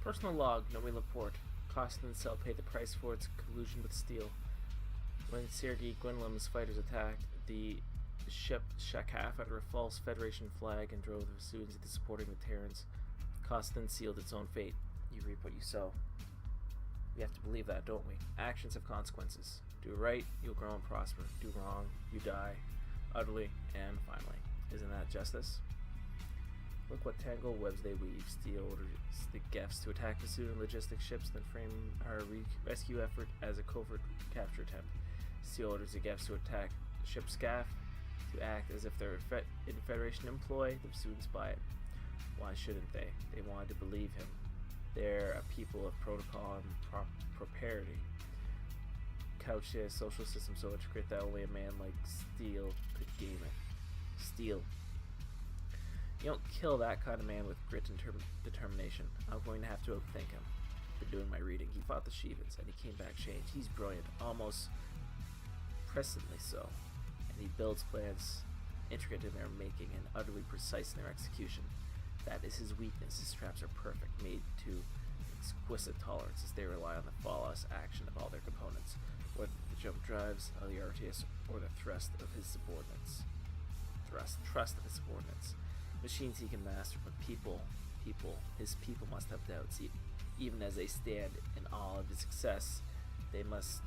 Personal log, Nomi Laporte. Cost and Cell paid the price for its collusion with Steel. When Sergei Gwynlem's fighters attacked the ship Shakaf under a false Federation flag and drove the Musings into supporting the Terrans, Costin sealed its own fate. You reap what you sow. We have to believe that, don't we? Actions have consequences. Do right, you'll grow and prosper. Do wrong, you die, utterly and finally. Isn't that justice? Look what tangled webs they weave. Steel orders the Geffs to attack the Sudan logistics ships, then frame our rescue effort as a covert capture attempt. Steel orders the Geffs to attack ship Scaff, to act as if they're in Federation employ. The Sudan spy it. Why shouldn't they? They wanted to believe him. They're a people of protocol and propriety. Couch a social system so intricate that only a man like Steel could game it. Steel. You don't kill that kind of man with grit and determination. I'm going to have to outthink him. Been doing my reading. He fought the Shivans, and he came back changed. He's brilliant, almost presently so. And he builds plans intricate in their making and utterly precise in their execution. That is his weakness. His traps are perfect, made to exquisite tolerances. They rely on the flawless action of all their components, whether the jump drives of the Arteus or the thrust of his subordinates. Trust of his subordinates. Machines he can master, but his people must have doubts. Even as they stand in awe of his success, they must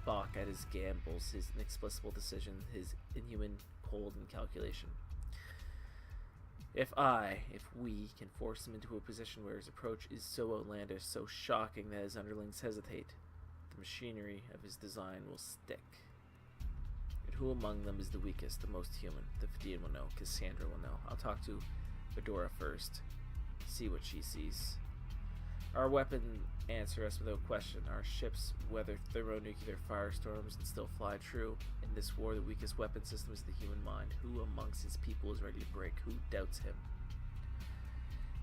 balk at his gambles, his inexplicable decision, his inhuman cold and calculation. If we can force him into a position where his approach is so outlandish, so shocking that his underlings hesitate, the machinery of his design will stick. And who among them is the weakest, the most human? The Fidean will know. Cassandra will know. I'll talk to Fedora first. See what she sees. Our weapon answer us without question. Our ships weather thermonuclear firestorms and still fly true. In this war, the weakest weapon system is the human mind. Who amongst his people is ready to break? Who doubts him?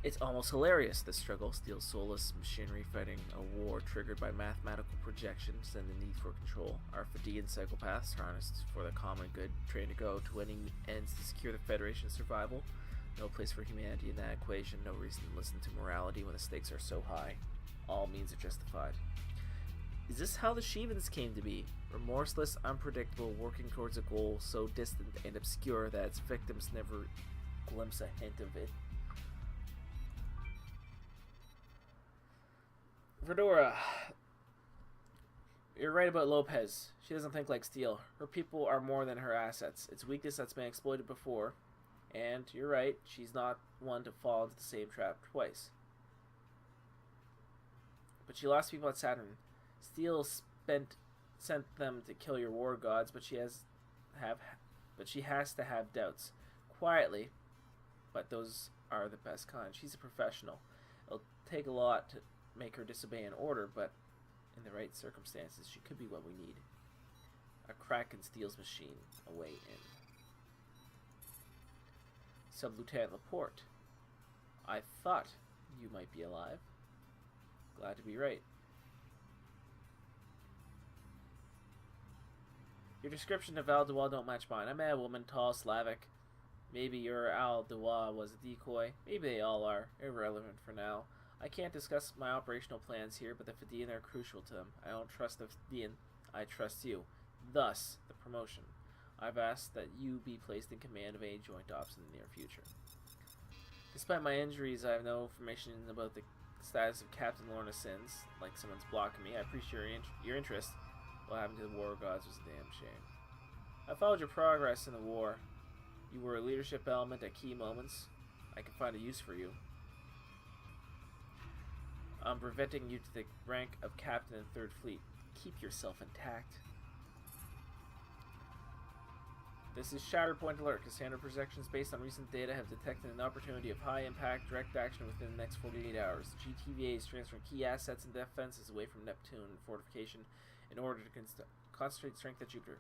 It's almost hilarious, this struggle. Steel's soulless machinery fighting a war triggered by mathematical projections and the need for control. Our Fidean psychopaths, harnessed for the common good, trained to go to any ends to secure the Federation's survival. No place for humanity in that equation, no reason to listen to morality when the stakes are so high. All means are justified. Is this how the Shivans came to be? Remorseless, unpredictable, working towards a goal so distant and obscure that its victims never glimpse a hint of it. Fedora, you're right about Lopez. She doesn't think like Steel. Her people are more than her assets. It's weakness that's been exploited before. And you're right, she's not one to fall into the same trap twice. But she lost people at Saturn. Steel sent them to kill your war gods, but she has to have doubts. Quietly, but those are the best kind. She's a professional. It'll take a lot to make her disobey an order, but in the right circumstances, she could be what we need. A crack in Steel's machine, a way in. Sub-Lieutenant Laporte, I thought you might be alive. Glad to be right. Your description of Al Duwa don't match mine. I'm a woman, tall, Slavic. Maybe your Al Duwa was a decoy. Maybe they all are. Irrelevant for now. I can't discuss my operational plans here, but the Fidean are crucial to them. I don't trust the Fidean. I trust you. Thus, the promotion. I've asked that you be placed in command of any joint ops in the near future. Despite my injuries, I have no information about the status of Captain Lorna Sins. Like someone's blocking me. I appreciate your interest. What happened to the war gods was a damn shame. I followed your progress in the war. You were a leadership element at key moments. I can find a use for you. I'm preventing you to the rank of Captain in 3rd Fleet. Keep yourself intact. This is Shatterpoint Alert. Cassandra projections based on recent data have detected an opportunity of high-impact direct action within the next 48 hours. GTVA is transferring key assets and defenses away from Neptune fortification in order to concentrate strength at Jupiter.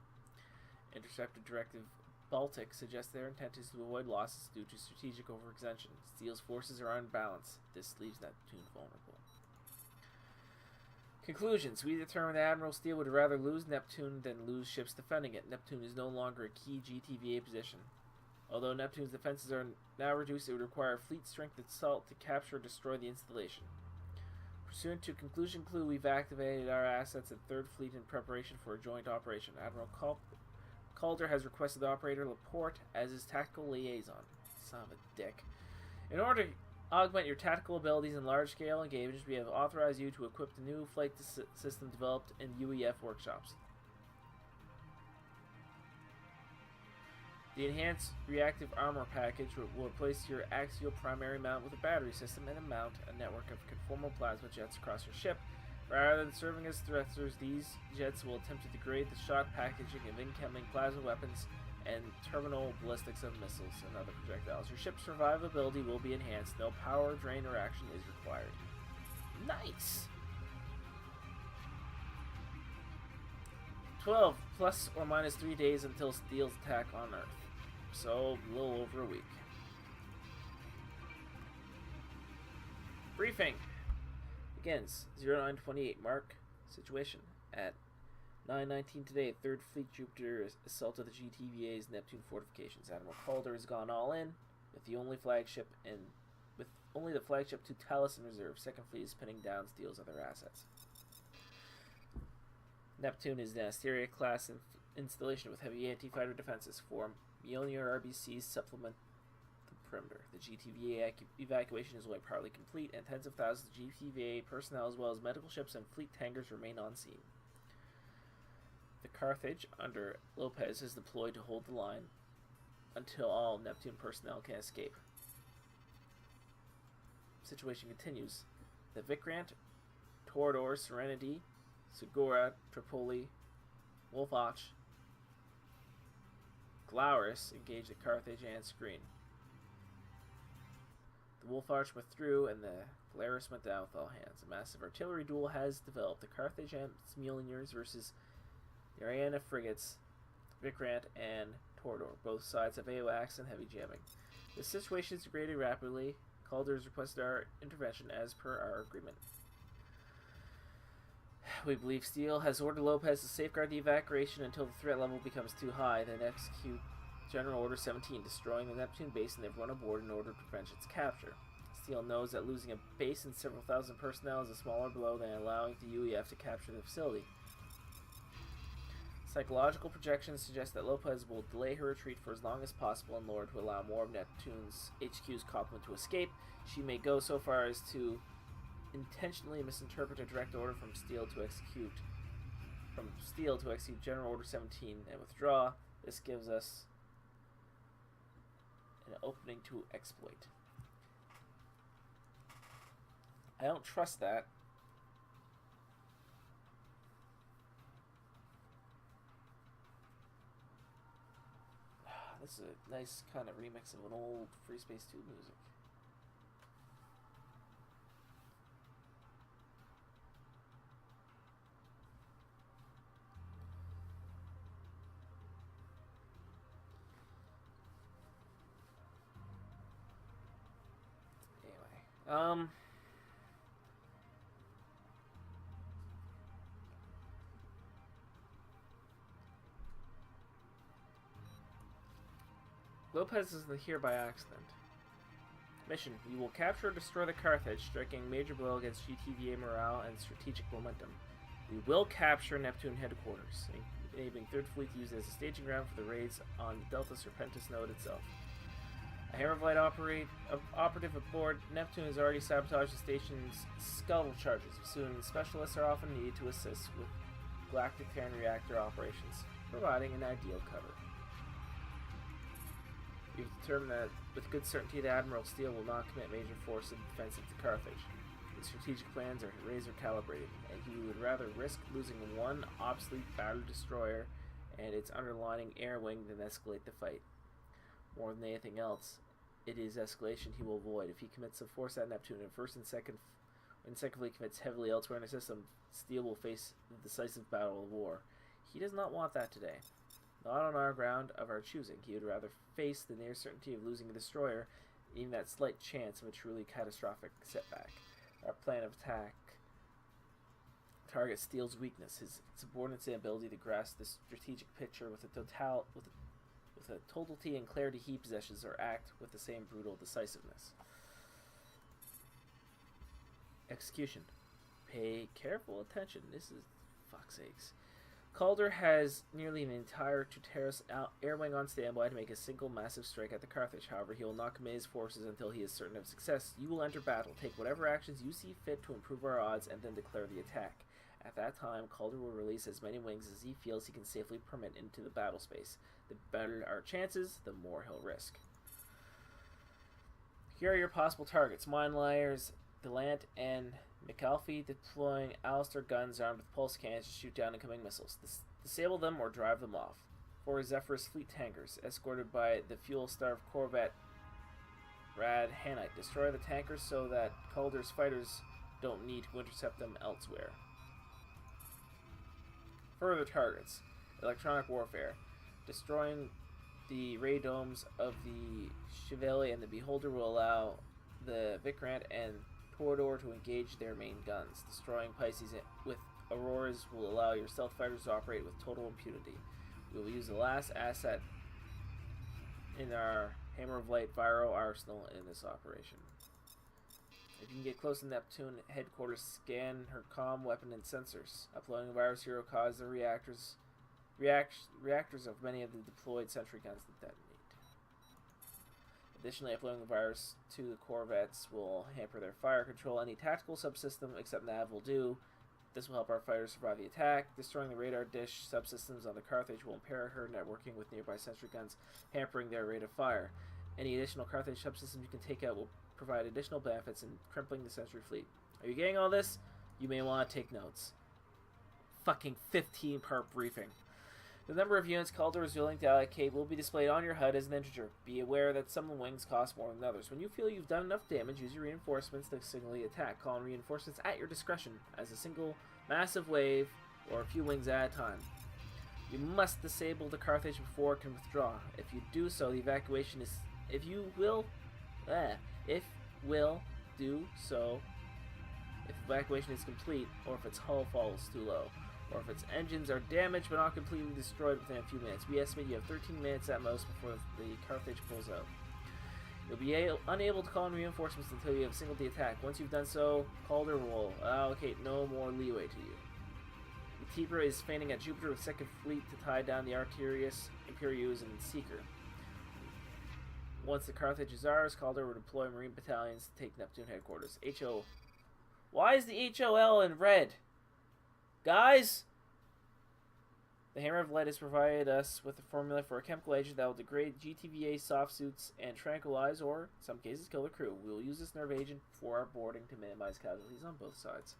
Interceptor Directive Baltic suggests their intent is to avoid losses due to strategic overextension. Steel's forces are unbalanced. This leaves Neptune vulnerable. Conclusions. We determined that Admiral Steele would rather lose Neptune than lose ships defending it. Neptune is no longer a key GTVA position. Although Neptune's defenses are now reduced, it would require fleet strength assault to capture or destroy the installation. Pursuant to conclusion clue, we've activated our assets at 3rd Fleet in preparation for a joint operation. Admiral Calder has requested the operator Laporte as his tactical liaison. Son of a dick. In order to augment your tactical abilities in large-scale engagements, we have authorized you to equip the new flight system developed in UEF workshops. The enhanced reactive armor package will replace your axial primary mount with a battery system and mount a network of conformal plasma jets across your ship. Rather than serving as thrusters, these jets will attempt to degrade the shock packaging of incoming plasma weapons and terminal ballistics of missiles and other projectiles. Your ship's survivability will be enhanced. No power drain or action is required. Nice! 12 plus or minus 3 days until Steel's attack on Earth. So, a little over a week. Briefing begins 0928 mark. Situation at 9:19 today. 3rd Fleet Jupiter assaulted the GTVA's Neptune fortifications. Admiral Calder has gone all in with only the flagship Totalis in reserve. 2nd Fleet is pinning down Steel's other assets. Neptune is an Asteria class installation with heavy anti-fighter defenses. 4 Mjolnir RBCs supplement the perimeter. The GTVA evacuation is only partly complete, and tens of thousands of GTVA personnel as well as medical ships and fleet tankers remain on scene. The Carthage, under Lopez, is deployed to hold the line until all Neptune personnel can escape. Situation continues. The Vikrant, Torador, Serenity, Segura, Tripoli, Wolfach, Glauris engaged the Carthage and Screen. The Wolfach withdrew and the Glarus went down with all hands. A massive artillery duel has developed. The Carthage and Mjolnirs versus the Ariana frigates, Vikrant and Torador. Both sides have AOAX and heavy jamming. The situation is degrading rapidly. Calder has requested our intervention as per our agreement. We believe Steele has ordered Lopez to safeguard the evacuation until the threat level becomes too high, then execute General Order 17, destroying the Neptune base and everyone aboard in order to prevent its capture. Steele knows that losing a base and several thousand personnel is a smaller blow than allowing the UEF to capture the facility. Psychological projections suggest that Lopez will delay her retreat for as long as possible in order to allow more of Neptune's HQ's complement to escape. She may go so far as to intentionally misinterpret a direct order from Steele to execute General Order 17 and withdraw. This gives us an opening to exploit. I don't trust that. This is a nice kind of remix of an old Freespace 2 music. Anyway, Lopez isn't here by accident. Mission: you will capture or destroy the Carthage, striking a major blow against GTVA morale and strategic momentum. We will capture Neptune headquarters, enabling 3rd Fleet to use it as a staging ground for the raids on the Delta Serpentis node itself. A Hermavite operative aboard Neptune has already sabotaged the station's scuttle charges. Soon, specialists are often needed to assist with galactic Terran reactor operations, providing an ideal cover. We've determined that with good certainty that Admiral Steele will not commit major force in defense of the Carthage. His strategic plans are razor calibrated, and he would rather risk losing one obsolete battle destroyer and its underlining air wing than escalate the fight. More than anything else, it is escalation he will avoid. If he commits a force at Neptune and secondly commits heavily elsewhere in the system, Steele will face the decisive battle of war. He does not want that today. Not on our ground of our choosing. He would rather face the near certainty of losing a destroyer, even that slight chance of a truly catastrophic setback. Our plan of attack targets Steele's weakness, his subordinate's inability to grasp the strategic picture with the totality and clarity he possesses, or act with the same brutal decisiveness. Execution. Pay careful attention. This is fuck's sakes. Calder has nearly an entire Tuteris air wing on standby to make a single massive strike at the Carthage. However, he will not commit his forces until he is certain of success. You will enter battle, take whatever actions you see fit to improve our odds, and then declare the attack. At that time, Calder will release as many wings as he feels he can safely permit into the battle space. The better our chances, the more he'll risk. Here are your possible targets. Mine layers, Delant, and McAlfee, deploying Alistair guns armed with pulse cannons to shoot down incoming missiles. Disable them or drive them off. 4 Zephyrus fleet tankers, escorted by the fuel-starved corvette Rad Hanite. Destroy the tankers so that Calder's fighters don't need to intercept them elsewhere. Further targets. Electronic warfare. Destroying the ray domes of the Chevalier and the Beholder will allow the Vikrant and Torador to engage their main guns. Destroying Pisces with Auroras will allow your stealth fighters to operate with total impunity. We will use the last asset in our Hammer of Light Viro arsenal in this operation. If you can get close to Neptune headquarters, scan her comm, weapon, and sensors. Uploading a virus here will cause the reactors of many of the deployed sentry guns to detonate. Additionally, uploading the virus to the corvettes will hamper their fire control. Any tactical subsystem except nav will do. This will help our fighters survive the attack. Destroying the radar dish subsystems on the Carthage will impair her networking with nearby sentry guns, hampering their rate of fire. Any additional Carthage subsystems you can take out will provide additional benefits in crippling the sentry fleet. Are you getting all this? You may want to take notes. Fucking 15-part briefing. The number of units Calder is willing to allocate will be displayed on your HUD as an integer. Be aware that some wings cost more than others. When you feel you've done enough damage, use your reinforcements to signal the attack. Call in reinforcements at your discretion as a single massive wave or a few wings at a time. You must disable the Carthage before it can withdraw. If you do so, the evacuation is... If evacuation is complete, or if its hull falls too low, or if its engines are damaged but not completely destroyed within a few minutes. We estimate you have 13 minutes at most before the Carthage pulls out. You'll be unable to call in reinforcements until you have singled the attack. Once you've done so, Calder will allocate no more leeway to you. The Tenebra is feigning at Jupiter with 2nd Fleet to tie down the Arterius, Imperius, and Seeker. Once the Carthage is ours, Calder will deploy Marine battalions to take Neptune headquarters. HO. Why is the HOL in red? Guys? The Hammer of Light has provided us with a formula for a chemical agent that will degrade GTVA soft suits and tranquilize, or in some cases, kill the crew. We will use this nerve agent for our boarding to minimize casualties on both sides.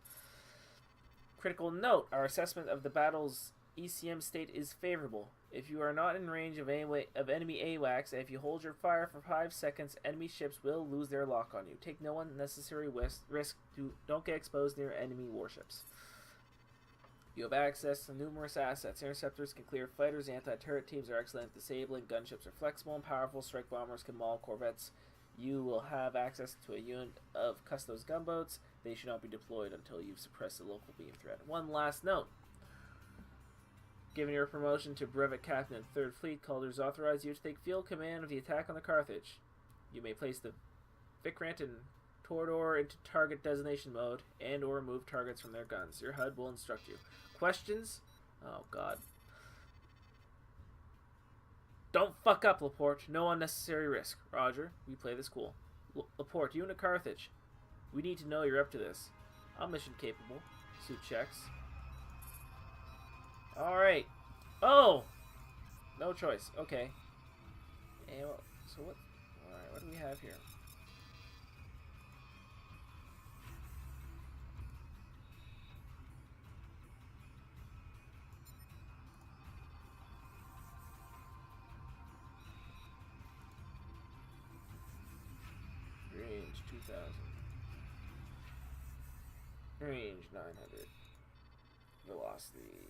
Critical note, our assessment of the battle's ECM state is favorable. If you are not in range of enemy AWACS, and if you hold your fire for 5 seconds, enemy ships will lose their lock on you. Take no unnecessary risk. Don't get exposed near enemy warships. You have access to numerous assets. Interceptors can clear fighters. Anti-turret teams are excellent at disabling. Gunships are flexible and powerful. Strike bombers can maul corvettes. You will have access to a unit of Custos gunboats. They should not be deployed until you've suppressed the local beam threat. One last note. Given your promotion to Brevet Captain in 3rd Fleet, Calder's authorized you to take field command of the attack on the Carthage. You may place the Vikrant and Torador into target designation mode and or remove targets from their guns. Your HUD will instruct you. Questions? Oh, God. Don't fuck up, Laporte. No unnecessary risk. Roger. We play this cool. Laporte, you and the Carthage. We need to know you're up to this. I'm mission capable. Suit checks. Alright. Oh! No choice. Okay. And, so what? Alright, what do we have here? Range 2000. Range 900. Velocity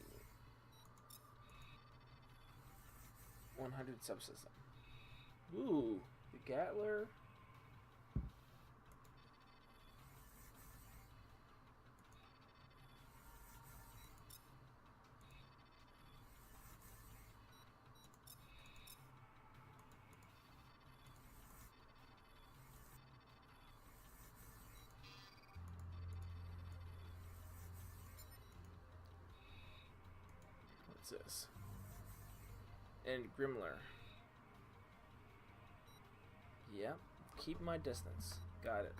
100 subsystem. Ooh, the Gatler. What's this? And Grimler. Yep. Keep my distance. Got it.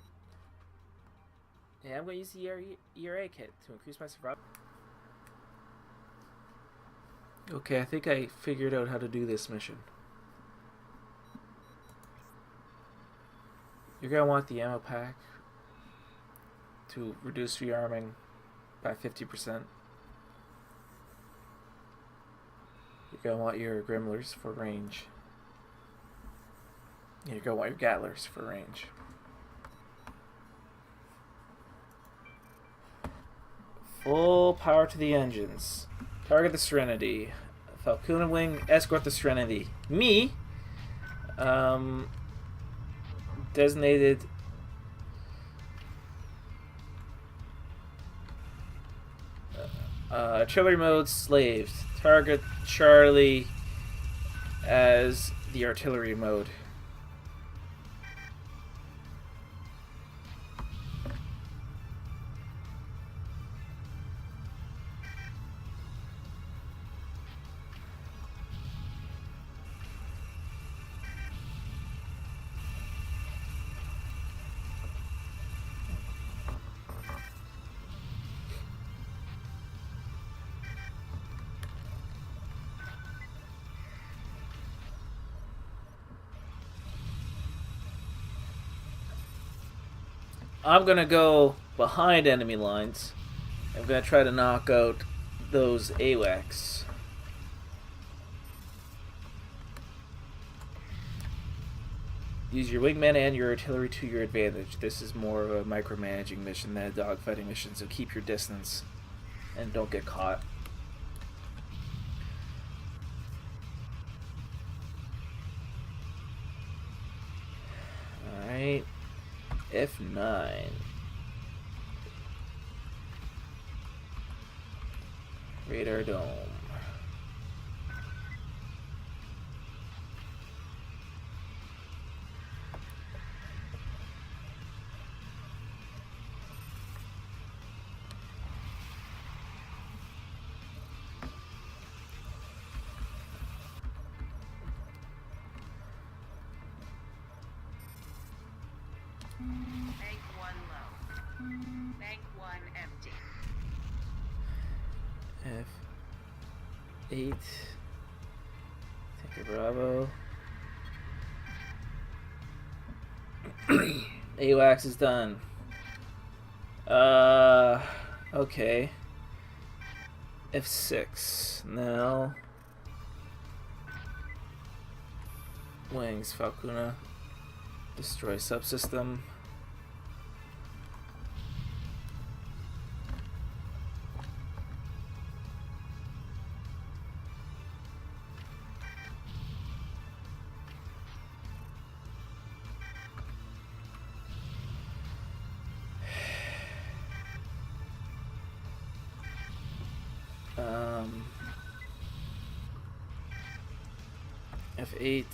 Hey, I'm going to use the ERA kit to increase my survival. Okay, I think I figured out how to do this mission. You're going to want the ammo pack to reduce rearming by 50%. You're going to want your Grimlers for range. You're going to want your Gattlers for range. Full power to the engines. Target the Serenity. Falcon Wing, escort the Serenity. Me, designated artillery mode slaved. Target Charlie as the artillery mode. I'm gonna go behind enemy lines. I'm gonna try to knock out those AWACS. Use your wingmen and your artillery to your advantage. This is more of a micromanaging mission than a dogfighting mission, so keep your distance and don't get caught. Alright. F9. Radar dome. Bank 1 low. Bank 1 empty. F8. Take a Bravo. AWACS is done. Okay. F6. Now. Wings, Falcuna. Destroy subsystem. F8.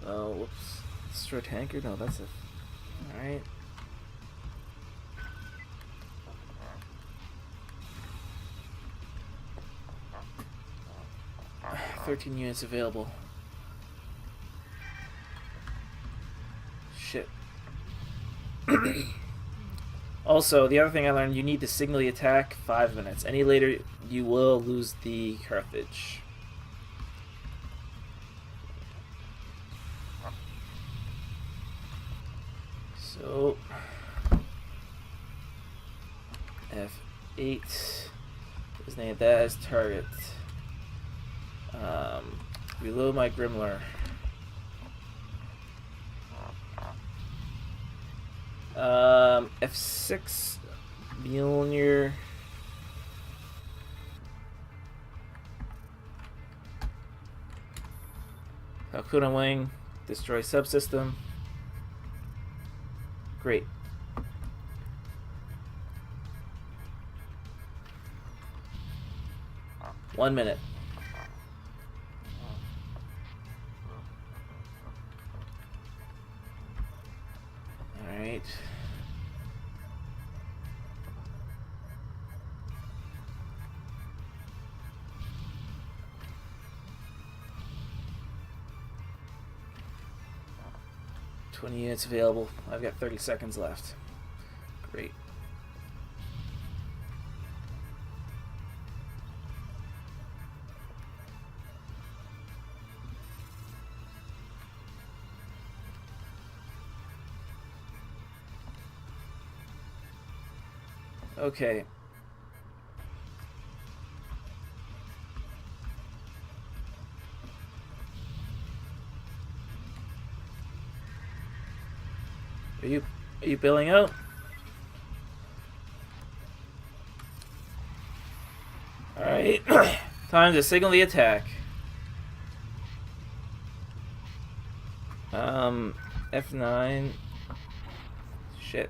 Oh, whoops. Destroy tanker? No, that's it. Alright. Uh, 13 units available. Shit. Also, the other thing I learned, you need to signally attack 5 minutes. Any later, you will lose the Carthage. So, F8 is named that as target. Reload my Grimler. F6 Mjolnir. Falcuna Wing. Destroy subsystem. Great. One minute. All right. 20 units available. I've got 30 seconds left. Great. Okay. Are you bailing out? All right. Time to signal the attack. F9. Shit.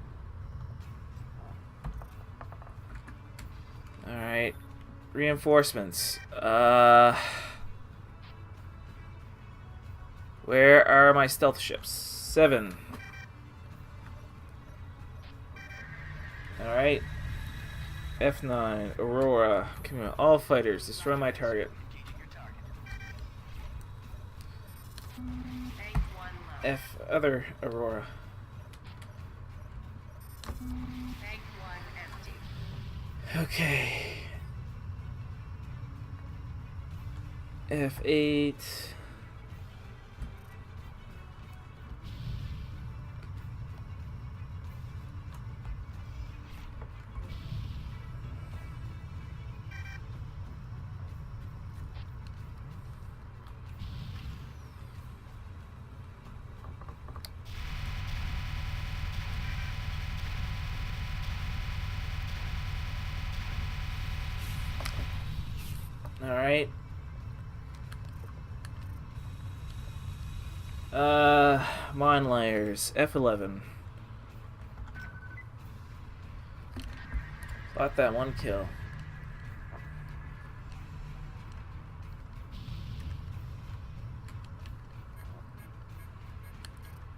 All right. Reinforcements. Where are my stealth ships? 7. Alright. F9. Aurora. Come on. All fighters. Destroy my target. F. Other Aurora. Okay. F8. Alright. Mine layers. F11. Got that one kill.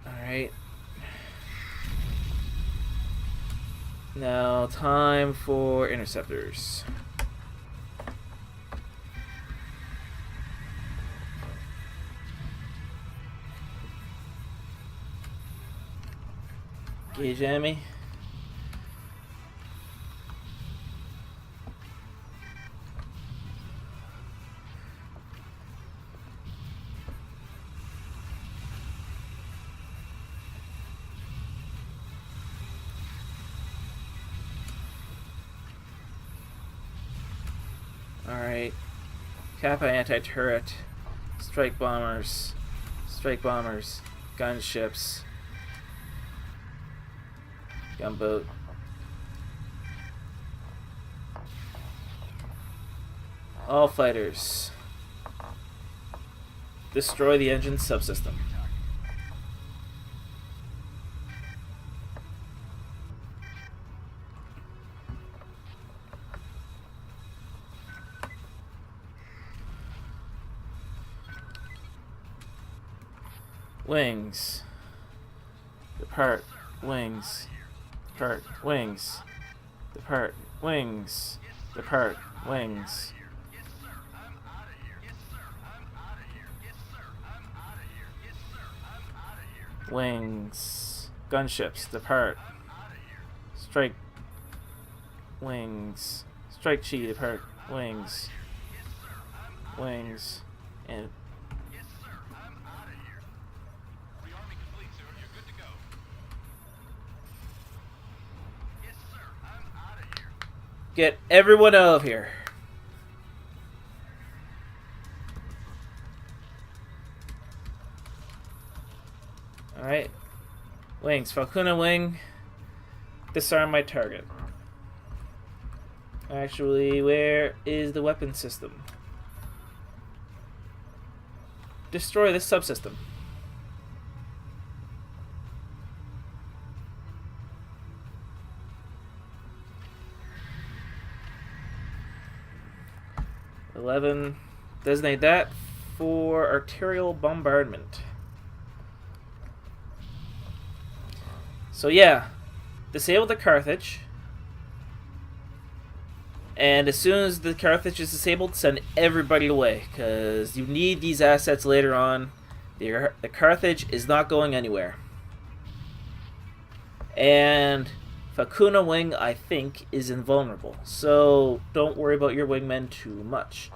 Alright. Now, time for interceptors. Gauge enemy. Alright. Kappa anti-turret. Strike bombers. Strike bombers. Gunships. Gunboat. All fighters. Destroy the engine subsystem. Wings. Depart. Wings. Depart. Wings. Depart. Wings. Depart. Wings. Wings. Gunships. Depart. Strike. Wings. Strike chi. Depart. Wings. Wings. And get everyone out of here. Alright. Wings. Falcona wing. Disarm my target. Actually, where is the weapon system? Destroy this subsystem. Designate that for arterial bombardment. So yeah, disable the Carthage. And as soon as the Carthage is disabled, send everybody away, because you need these assets later on. The Carthage is not going anywhere. And Fakuna Wing, I think, is invulnerable. So don't worry about your wingmen too much.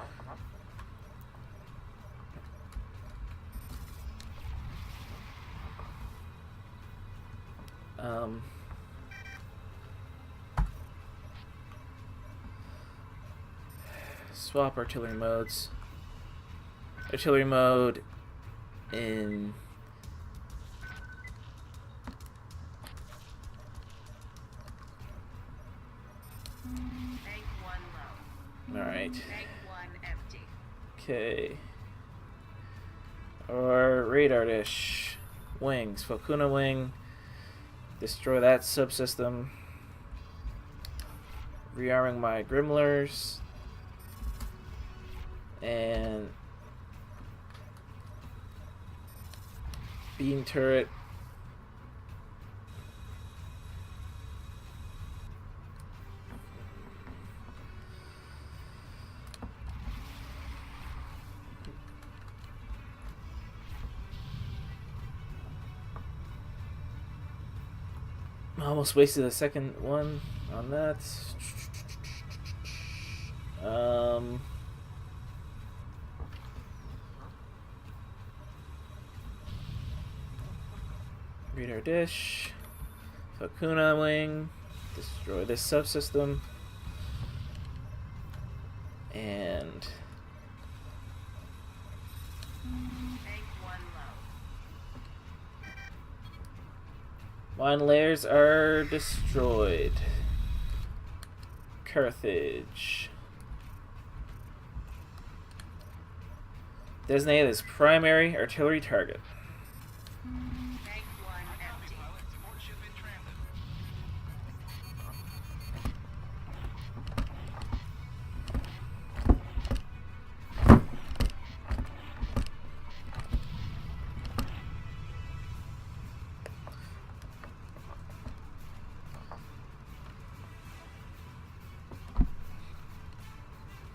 Swap artillery modes. Artillery mode in Bank 1 low. Alright. Bank 1 empty. Okay. Or radar dish. Wings. Fakuna Wing. Destroy that subsystem. Rearming my Grimlers. And beam turret. Almost wasted a second one on that. Radar dish. Fakuna Wing. Destroy this subsystem. And Bank 1 low. mine layers are destroyed. Carthage. Designated as primary artillery target. Bank 1 empty.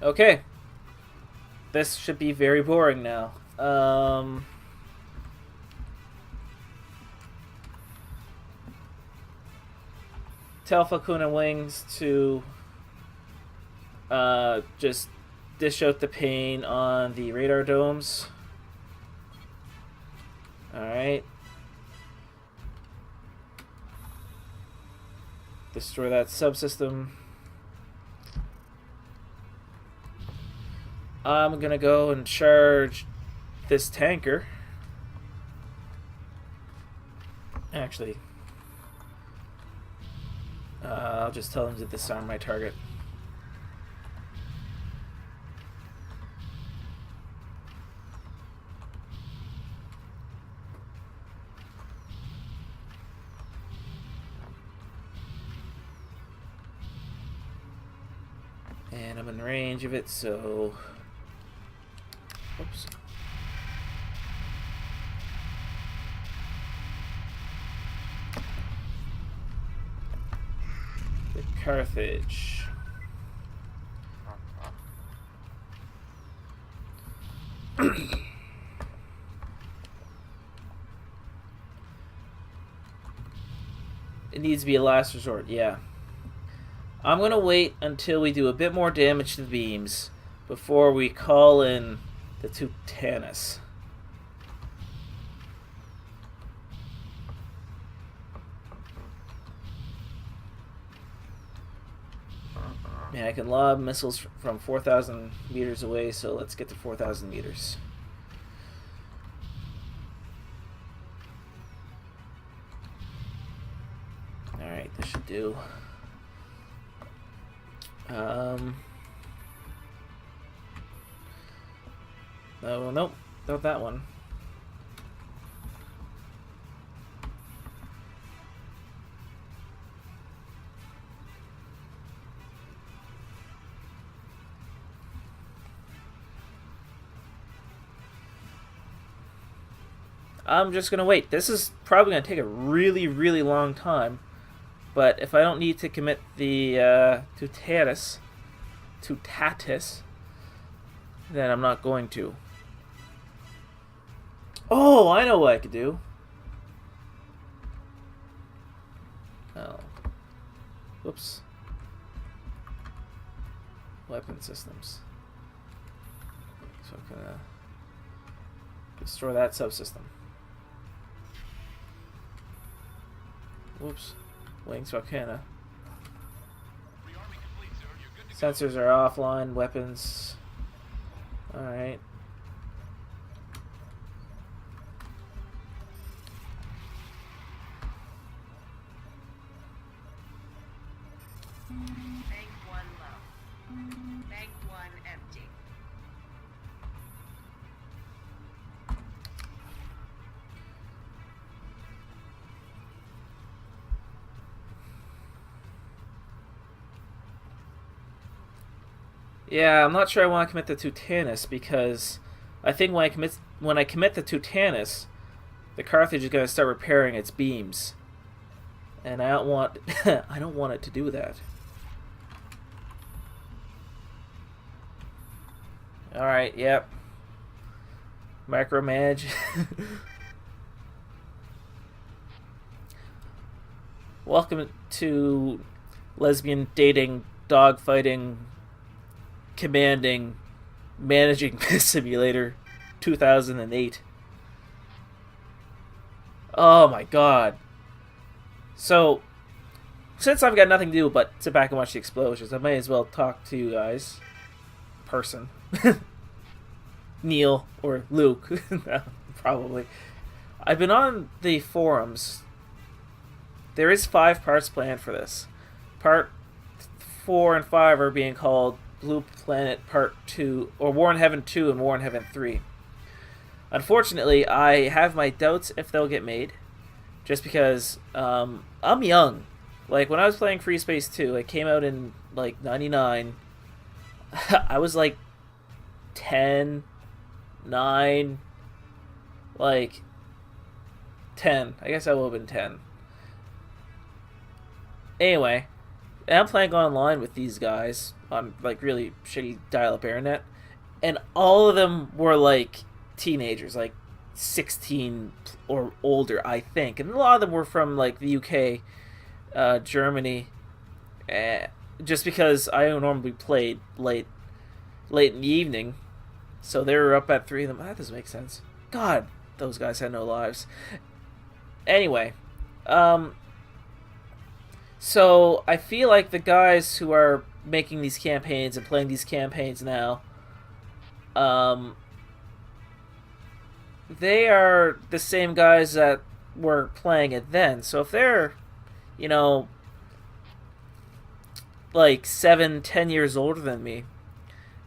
Okay. This should be very boring now. Tell Fakuna Wings to just dish out the pain on the radar domes. Alright. Destroy that subsystem. I'm gonna go and charge this tanker. Actually, I'll just tell him to disarm my target. And I'm in range of it, so... Oops. The Carthage. It needs to be a last resort, yeah. I'm gonna wait until we do a bit more damage to the beams before we call in the Teutanus. Yeah, I can lob missiles from 4,000 meters away, so let's get to 4,000 meters. Alright, this should do. Oh, nope, not that one. I'm just gonna wait. This is probably gonna take a really, really long time. But if I don't need to commit the Teutanus, then I'm not going to. Oh, I know what I could do. Whoops. Weapon systems. So I'm gonna destroy that subsystem. Whoops. Wings Volcana. Sensors are offline. Weapons. Alright. Bank 1 low. Bank 1 empty. Yeah, I'm not sure I want to commit to Teutanus because I think when I commit to Teutanus, the Carthage is going to start repairing its beams, and I don't want I don't want it to do that. All right, yep. Micromanage. Welcome to lesbian dating, dog fighting, commanding, managing simulator 2008. Oh my god. So, since I've got nothing to do but sit back and watch the explosions, I may as well talk to you guys. Person. Neil or Luke. No, probably. I've been on the forums. There is 5 parts planned for this. Part 4 and 5 are being called Blue Planet Part 2, or War in Heaven 2 and War in Heaven 3. Unfortunately, I have my doubts if they'll get made, just because I'm young. Like, when I was playing Freespace 2, it came out in, like, 99. I was, like, 10, 9, like, 10. I guess I will have been 10. Anyway, I'm playing online with these guys on, like, really shitty dial-up internet, and all of them were, like, teenagers, like 16 or older, I think, and a lot of them were from, like, the UK, Germany, just because I normally played late in the evening, so they were up at 3 of them. That doesn't make sense. God, those guys had no lives. Anyway, so I feel like the guys who are making these campaigns and playing these campaigns now, they are the same guys that were playing it then. So if they're, you know, like 7-10 years older than me,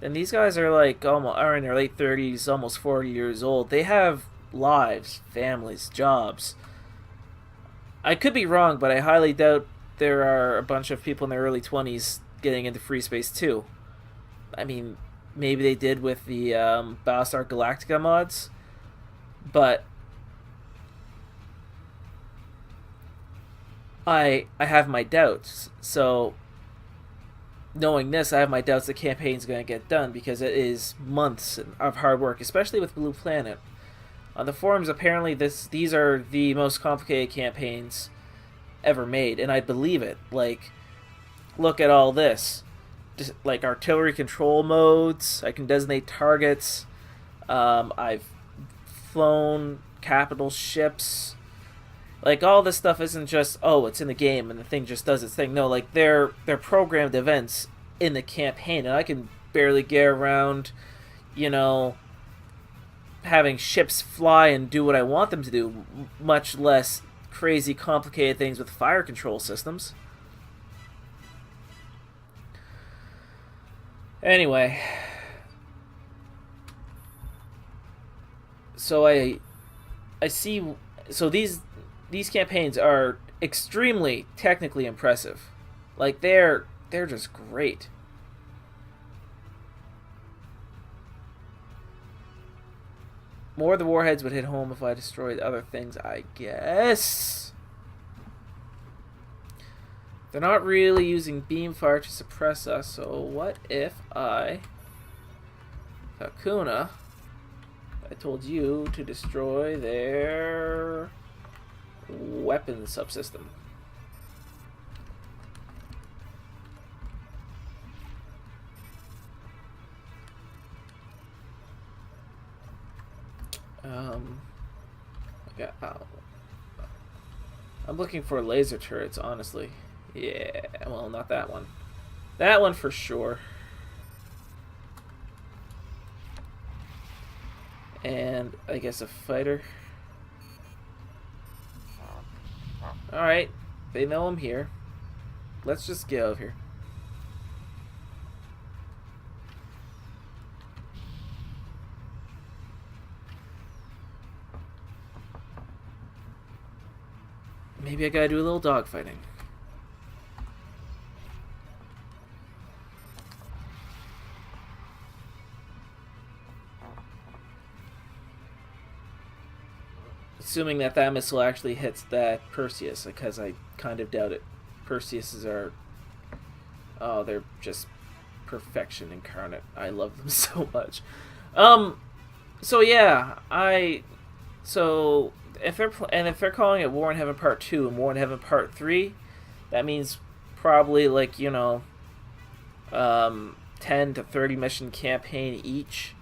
then these guys are like are in their late 30s, almost 40 years old. They have lives, families, jobs. I could be wrong, but I highly doubt there are a bunch of people in their early 20s getting into Freespace 2. I mean, maybe they did with the Battlestar Galactica mods, but I have my doubts. So, knowing this, I have my doubts the campaign's going to get done, because it is months of hard work, especially with Blue Planet. On the forums, apparently these are the most complicated campaigns ever made, and I believe it. Like, look at all this. Just, like, artillery control modes, I can designate targets, I've flown capital ships. Like, all this stuff isn't just, oh, it's in the game and the thing just does its thing. No, like, they're programmed events in the campaign, and I can barely get around, you know, having ships fly and do what I want them to do, much less crazy complicated things with fire control systems. Anyway, so I see, so these campaigns are extremely technically impressive. Like, they're just great. More of the warheads would hit home if I destroyed other things, I guess. They're not really using beam fire to suppress us, so what if Hakuna, I told you to destroy their weapon subsystem. I got. I'm looking for laser turrets, honestly. Yeah, well, not that one. That one for sure. And I guess a fighter. Alright, they know I'm here. Let's just get over here. Maybe I gotta do a little dogfighting. Assuming that that missile actually hits that Perseus, because I kind of doubt it. Perseuses are... Oh, they're just perfection incarnate. I love them so much. So yeah, So, if they're calling it War in Heaven Part 2 and War in Heaven Part 3, that means probably, like, you know, 10 to 30 mission campaign each.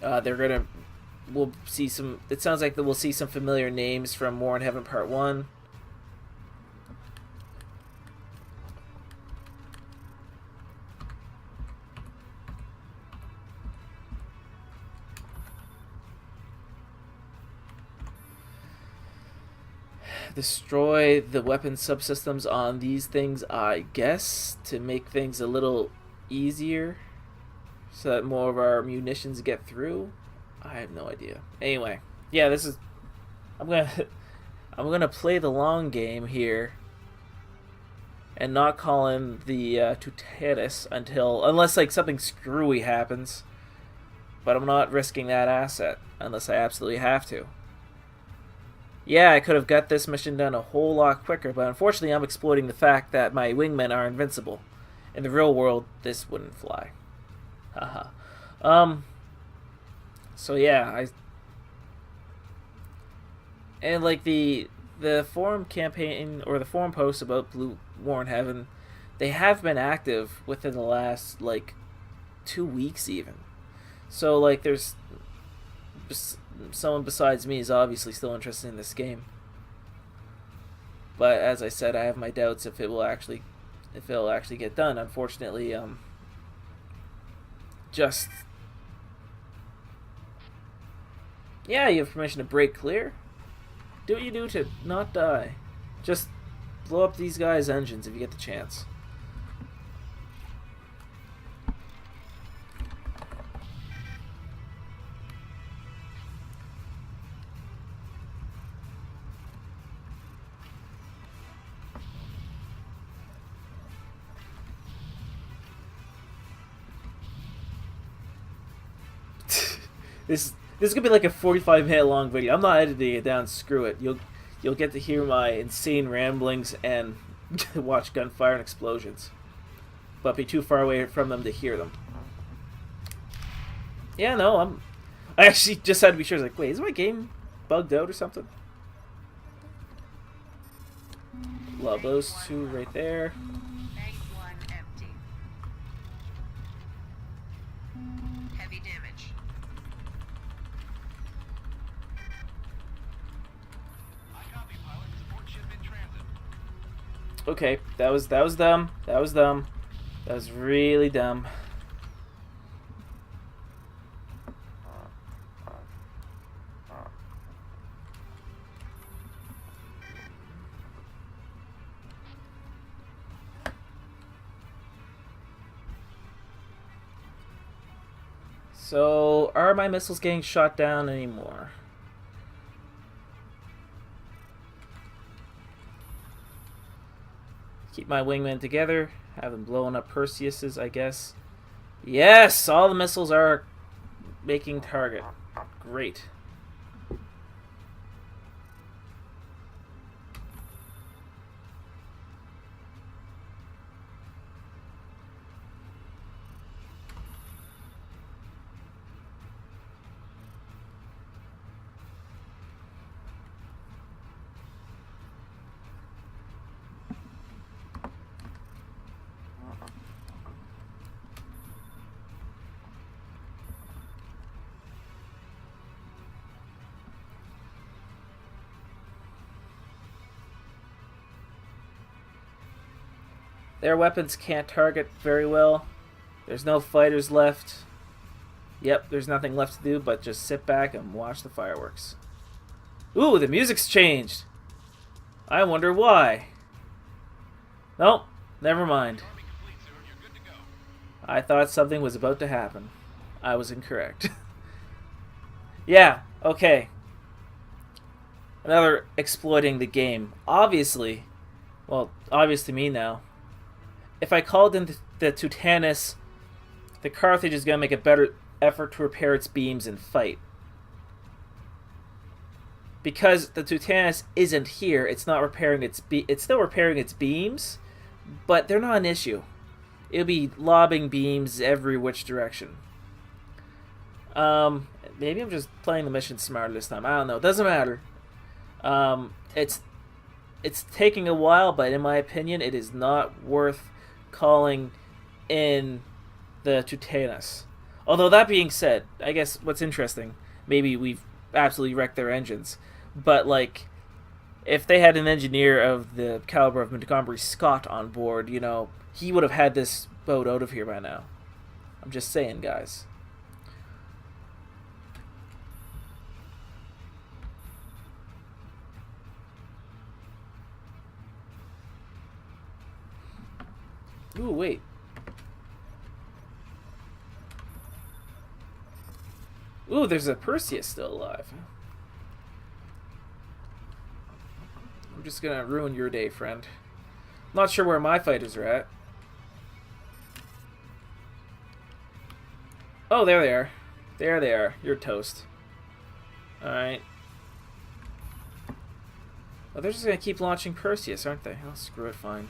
They're gonna... We'll see some... It sounds like that we'll see some familiar names from War in Heaven Part 1. Destroy the weapon subsystems on these things, I guess, to make things a little easier, so that more of our munitions get through. I have no idea. Anyway, yeah, this is... I'm gonna play the long game here, and not call in the Tuteris unless like something screwy happens. But I'm not risking that asset unless I absolutely have to. Yeah, I could have got this mission done a whole lot quicker, but unfortunately I'm exploiting the fact that my wingmen are invincible. In the real world, this wouldn't fly. Haha. So yeah, and like the forum campaign or the forum posts about Blue War in Heaven, they have been active within the last like 2 weeks even. So like there's someone besides me is obviously still interested in this game. But as I said, I have my doubts if it'll actually get done. Unfortunately, just... Yeah, you have permission to break clear. Do what you do to not die. Just blow up these guys' engines if you get the chance. This is gonna be like a 45-minute long video. I'm not editing it down. Screw it. You'll get to hear my insane ramblings and watch gunfire and explosions, but be too far away from them to hear them. Yeah, no, I actually just had to be sure. I was like, wait, is my game bugged out or something? Love those two right there. Bank 1 empty. Heavy damage. Okay, that was dumb. That was dumb. That was really dumb. So, are my missiles getting shot down anymore? Keep my wingmen together. Have them blowing up Perseuses, I guess. Yes! All the missiles are making target. Great. Their weapons can't target very well. There's no fighters left. Yep, there's nothing left to do but just sit back and watch the fireworks. Ooh, the music's changed. I wonder why. Nope, never mind. I thought something was about to happen. I was incorrect. Yeah, okay. Another exploiting the game. Obviously, well, obvious to me now. If I called in the Teutanus, the Carthage is going to make a better effort to repair its beams and fight. Because the Teutanus isn't here, it's not repairing it's still repairing its beams, but they're not an issue. It'll be lobbing beams every which direction. Maybe I'm just playing the mission smarter this time. I don't know. It doesn't matter. It's taking a while, but in my opinion, it is not worth calling in the Teutanus. Although that being said, I guess what's interesting, maybe we've absolutely wrecked their engines, but like, if they had an engineer of the caliber of Montgomery Scott on board, you know, he would have had this boat out of here by now. I'm just saying, guys. Ooh, wait. Ooh, there's a Perseus still alive. I'm just gonna ruin your day, friend. Not sure where my fighters are at. Oh, there they are. There they are. You're toast. Alright. Well, they're just gonna keep launching Perseus, aren't they? Oh, screw it, fine.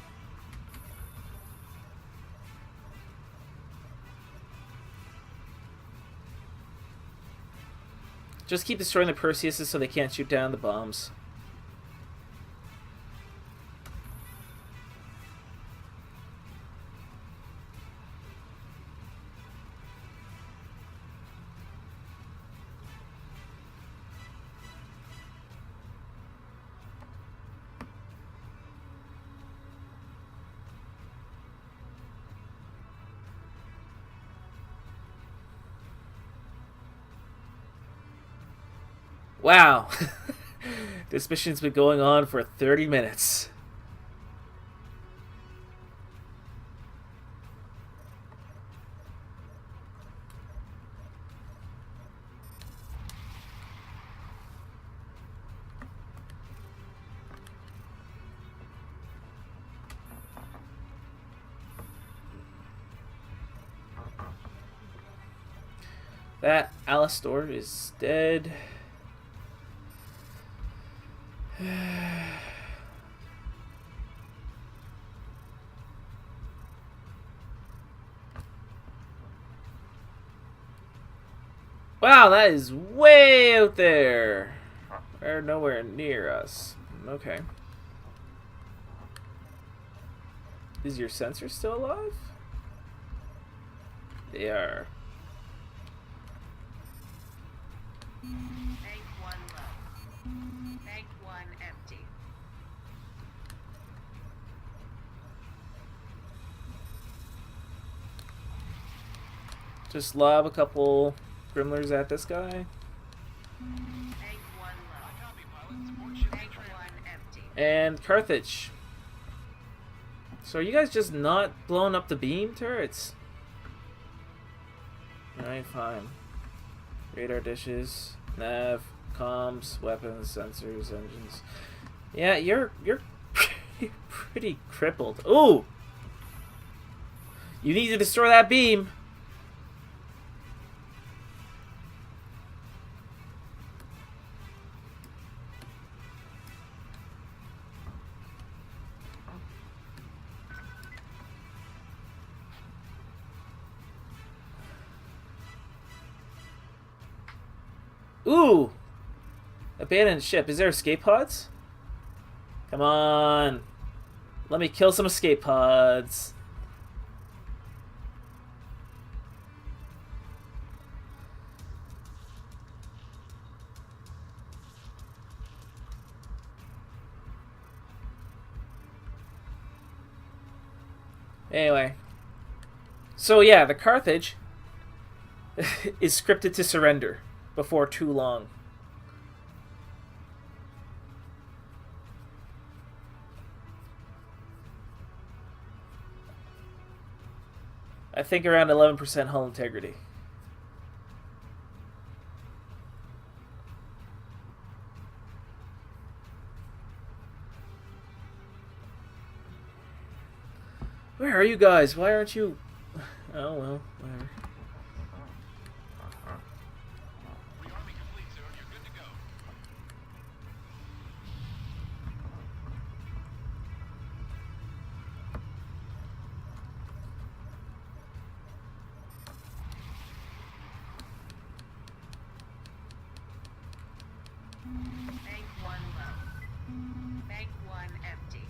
Just keep destroying the Perseuses so they can't shoot down the bombs. Wow. This mission's been going on for 30 minutes. That Alastor is dead. Wow, that is way out there. They're nowhere near us. Okay. Is your sensor still alive? They are. Bank 1 low. Bank 1 empty. Just lob a couple Grimlers at this guy. Bank 1 low. Bank 1 empty. And Carthage. So are you guys just not blowing up the beam turrets? Alright, fine. Radar dishes, nav, comms, weapons, sensors, engines. Yeah, you're pretty crippled. Ooh! You need to destroy that beam. Ooh! Abandoned ship. Is there escape pods? Come on. Let me kill some escape pods. Anyway. So yeah, the Carthage is scripted to surrender before too long. I think around 11% hull integrity. Where are you guys? Why aren't you... Oh, well, whatever. Rearming complete, sir. You're good to go. Bank 1 low. Bank 1 empty.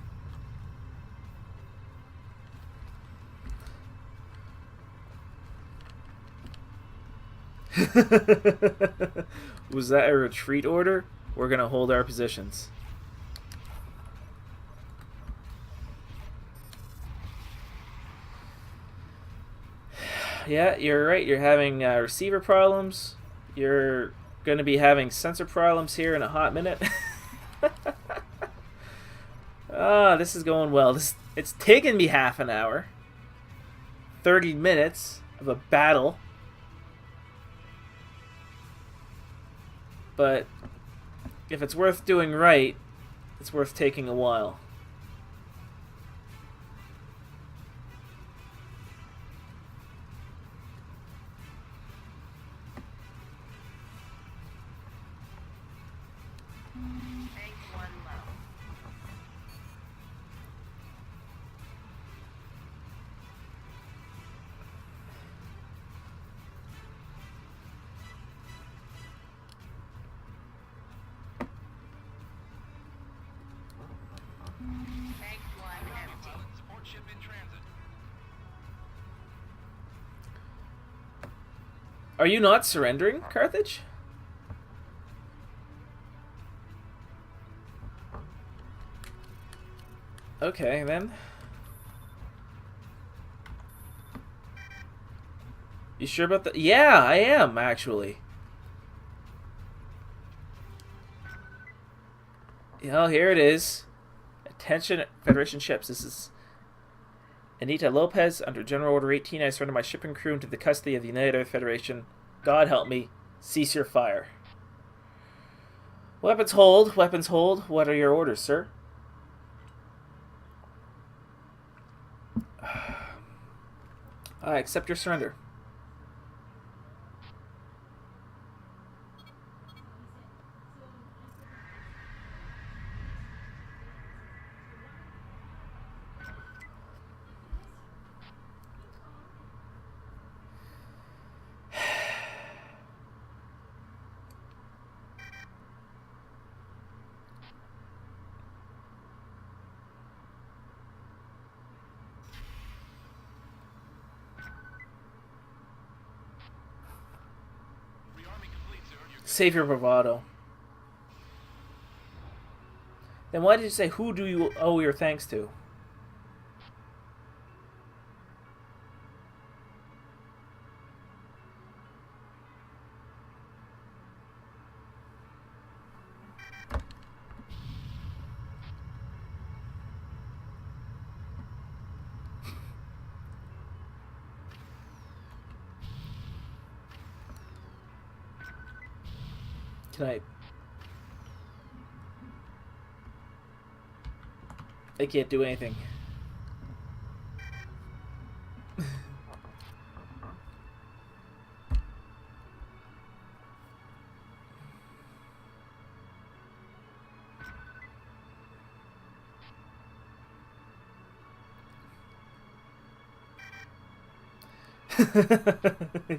Was that a retreat order? We're gonna hold our positions. Yeah, you're right. You're having receiver problems. You're gonna be having sensor problems here in a hot minute. Ah, this is going well. It's taken me half an hour. 30 minutes of a battle. But if it's worth doing right, it's worth taking a while. Bank 1 low. Bank 1 empty. Pilot, support ship in transit. Are you not surrendering, Carthage? Okay, then. You sure about that? Yeah, I am, actually. Oh, here it is. Attention, Federation ships. This is Anita Lopez. Under General Order 18, I surrender my ship and crew into the custody of the United Earth Federation. God help me. Cease your fire. Weapons hold. Weapons hold. What are your orders, sir? I accept your surrender. Rearming complete, sir. You're good. Save your bravado. Then why did you say who do you owe your thanks to? Tonight. I can't do anything.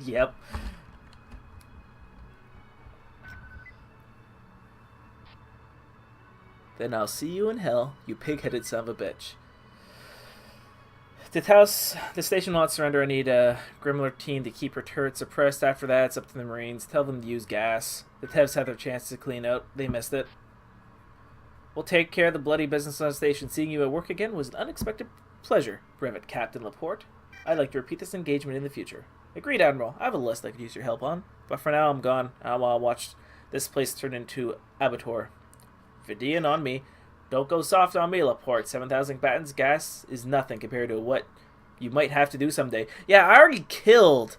Yep. Then I'll see you in hell, you pig-headed son of a bitch. To Taos, the station will not surrender. I need a Grimler team to keep her turret suppressed. After that, it's up to the Marines. Tell them to use gas. The Tevs had their chance to clean out. They missed it. We'll take care of the bloody business on station. Seeing you at work again was an unexpected pleasure, Brevet Captain Laporte. I'd like to repeat this engagement in the future. Agreed, Admiral. I have a list I could use your help on. But for now, I'm gone. I'll watch this place turn into Abator. Vidian on me. Don't go soft on me, Laporte. 7,000 battens gas is nothing compared to what you might have to do someday. Yeah, I've already killed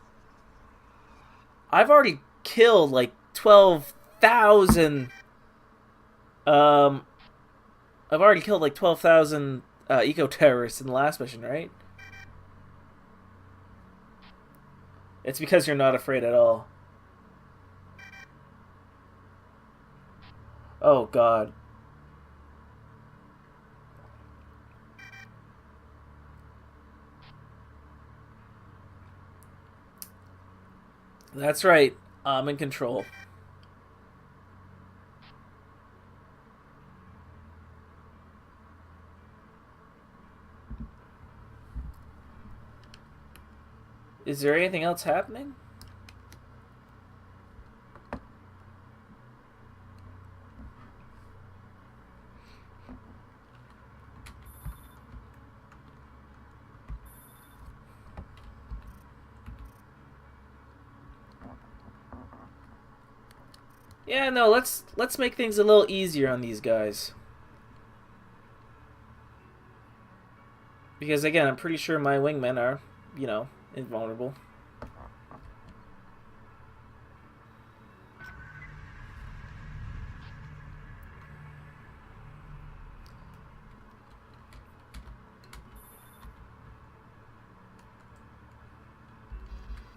like 12,000. I've already killed like 12,000 eco-terrorists in the last mission, right? It's because you're not afraid at all. Oh, God. That's right. I'm in control. Is there anything else happening? Yeah, no, let's make things a little easier on these guys. Because again, I'm pretty sure my wingmen are, you know, invulnerable.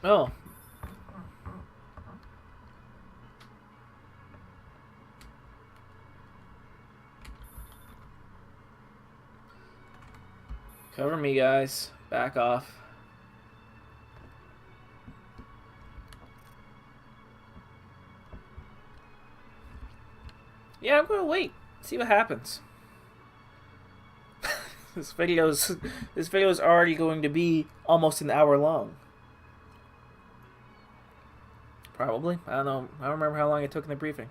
Oh. Cover me, guys. Back off. Yeah, I'm gonna wait. See what happens. This video's already going to be almost an hour long. Probably. I don't know. I don't remember how long it took in the briefing.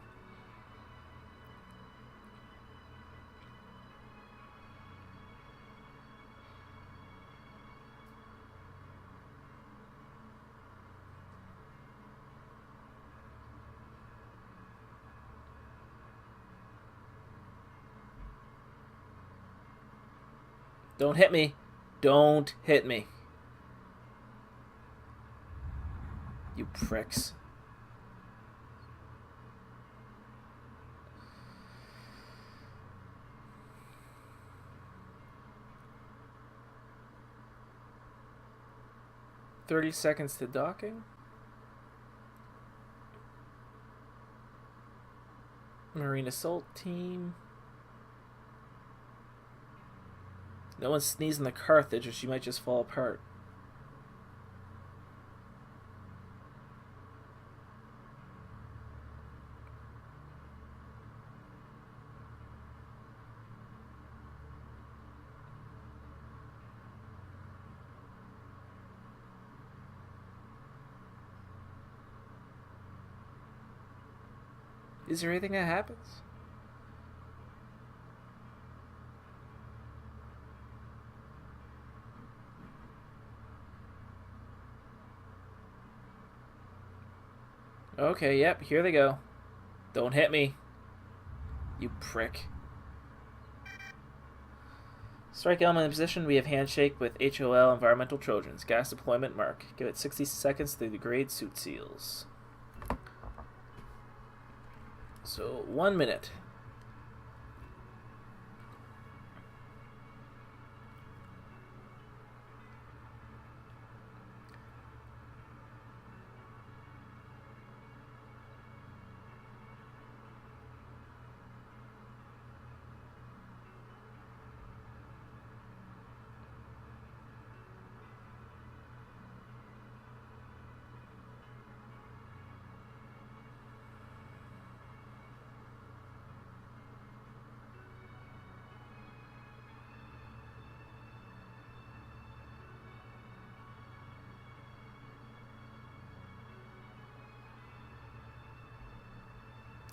Don't hit me. Don't hit me. You pricks. "30 seconds to docking. Marine assault team. No one sneeze in the Carthage or she might just fall apart." Is there anything that happens? Okay, yep, here they go. Don't hit me. You prick. Strike element in position. We have handshake with HOL Environmental Trojans. Gas deployment mark. Give it 60 seconds to degrade suit seals. So, 1 minute.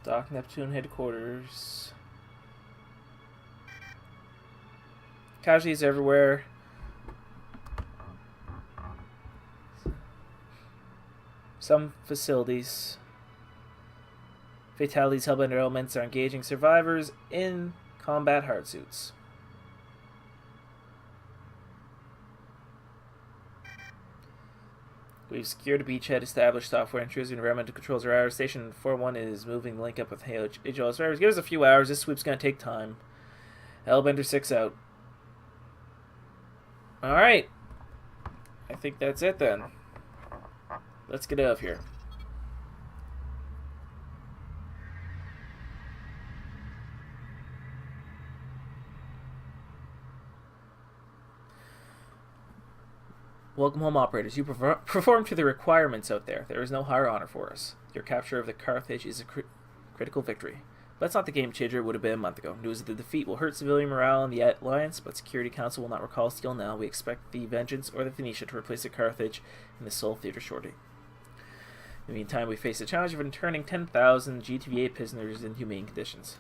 Dock Neptune headquarters. Casualties everywhere. Some facilities. Fatalities. Hellbender elements are engaging survivors in combat hardsuits. We've secured a beachhead, established software intrusion, environmental controls are out. Station 4-1 is moving link up with HL survivors. Give us a few hours. This swoop's going to take time. Hellbender 6 out. Alright. I think that's it then. Let's get out of here. Welcome home, operators. You perform to the requirements out there. There is no higher honor for us. Your capture of the Carthage is a critical victory. But it's not the game changer it would have been a month ago. News of the defeat will hurt civilian morale in the Alliance, but Security Council will not recall steel now. We expect the Vengeance or the Phoenicia to replace the Carthage in the Soul Theater shortly. In the meantime, we face the challenge of interning 10,000 GTVA prisoners in humane conditions.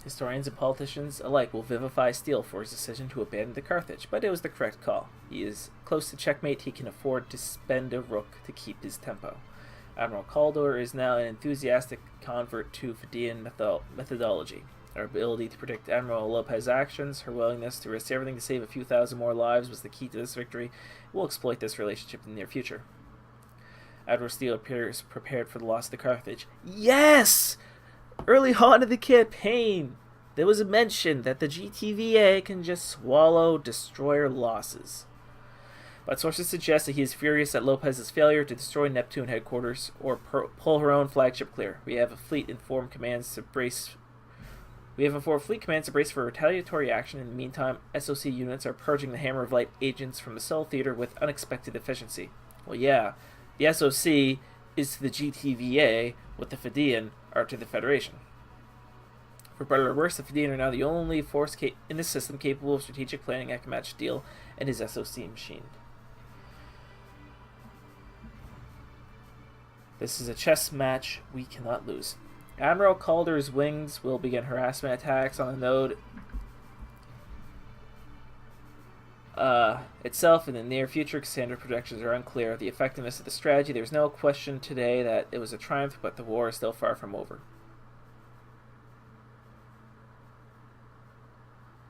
Historians and politicians alike will vivify Steele for his decision to abandon the Carthage, but it was the correct call. He is close to checkmate. He can afford to spend a rook to keep his tempo. Admiral Caldor is now an enthusiastic convert to Fidean methodology. Our ability to predict Admiral Lopez's actions, her willingness to risk everything to save a few thousand more lives was the key to this victory. We'll exploit this relationship in the near future. Admiral Steele appears prepared for the loss of the Carthage. Yes! Early on in the campaign, there was a mention that the GTVA can just swallow destroyer losses. But sources suggest that he is furious at Lopez's failure to destroy Neptune headquarters or pull her own flagship clear. We have fleet informed commands to brace for retaliatory action. In the meantime, SOC units are purging the Hammer of Light agents from the Soul Theater with unexpected efficiency. Well, yeah, the SOC is to the GTVA what the Fidean are to the Federation. For better or worse, the Fidean are now the only force in the system capable of strategic planning that can match Steele and his SOC machine. This is a chess match we cannot lose. Admiral Calder's wings will begin harassment attacks on the node itself in the near future. Cassandra projections are unclear of the effectiveness of the strategy. There's no question today that it was a triumph, but the war is still far from over.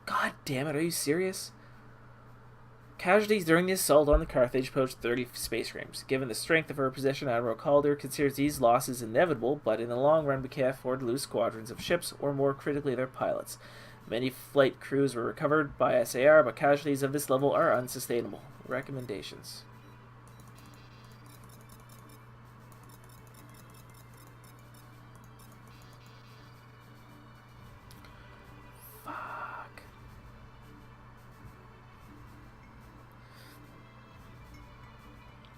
God damn it, are you serious? Casualties during the assault on the Carthage approached 30 space frames. Given the strength of her position, Admiral Calder considers these losses inevitable, but in the long run we can't afford to lose squadrons of ships, or more critically their pilots. Many flight crews were recovered by SAR, but casualties of this level are unsustainable. Recommendations. Fuck.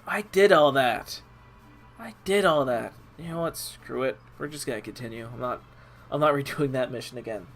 I did all that. You know what? Screw it. We're just gonna continue. I'm not redoing that mission again.